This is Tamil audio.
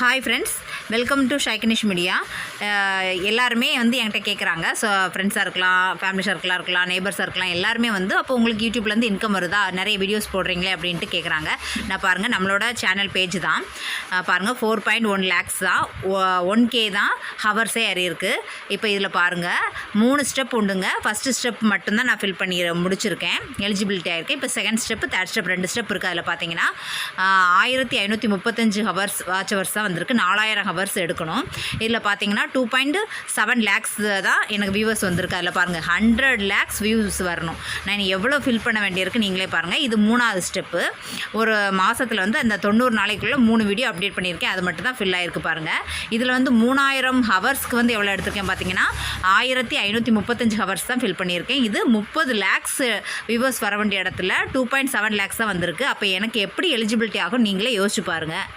Hi friends, welcome to Shaikinish Media. எல்லாருமே வந்து என்கிட்ட கேட்குறாங்க. ஸோ ஃப்ரெண்ட்ஸாக இருக்கலாம், ஃபேமிலி சர்க்கிளாக இருக்கலாம், நெய்பர்ஸாக இருக்கலாம், எல்லாருமே வந்து அப்போ உங்களுக்கு யூடியூப்லேருந்து இன்கம் வருதா, நிறைய வீடியோஸ் போடுறீங்களே அப்படின்ட்டு கேட்குறாங்க. நான் பாருங்கள், நம்மளோட சேனல் பேஜ் தான் பாருங்கள், 4.1 lakhs தான், 1K தான் ஹவர்ஸே ஏறியிருக்கு. இப்போ இதில் பாருங்கள் 3 ஸ்டெப் உண்டுங்க. ஃபஸ்ட்டு ஸ்டெப் மட்டும்தான் நான் ஃபில் பண்ணி முடிச்சிருக்கேன், எலிஜிபிலிட்டி ஆகிருக்கு. இப்போ second step, third step, 2 step இருக்குது. அதில் பார்த்தீங்கன்னா 1535 ஹவர்ஸ் வாட்ச் ஹவர்ஸ் தான் வந்திருக்கு. 4000 ஹவர்ஸ் எடுக்கணும். இதில் பார்த்தீங்கன்னா 2.7 lakhs தான் எனக்கு வியூவர்ஸ் வந்திருக்கு. அதில் பாருங்கள் 100 lakhs வியூஸ் வரணும். நான் எவ்வளோ ஃபில் பண்ண வேண்டியிருக்கு நீங்களே பாருங்கள். இது 3வது ஸ்டெப்பு. ஒரு மாதத்தில் வந்து அந்த 90 நாளைக்குள்ளே 3 வீடியோ அப்டேட் பண்ணியிருக்கேன். அது மட்டும் தான் ஃபில் ஆகிருக்கு பாருங்கள். இதில் வந்து 3000 ஹவர்ஸ்க்கு வந்து எவ்வளோ எடுத்திருக்கேன் பார்த்தீங்கன்னா 1535 ஹவர்ஸ் தான் ஃபில் பண்ணியிருக்கேன். இது 30 lakhs வியூவர்ஸ் வர வேண்டிய இடத்துல 2.7 lakhs தான் வந்திருக்கு. அப்போ எனக்கு எப்படி எலிஜிபிலிட்டி ஆகும் நீங்களே யோசிச்சு பாருங்கள்.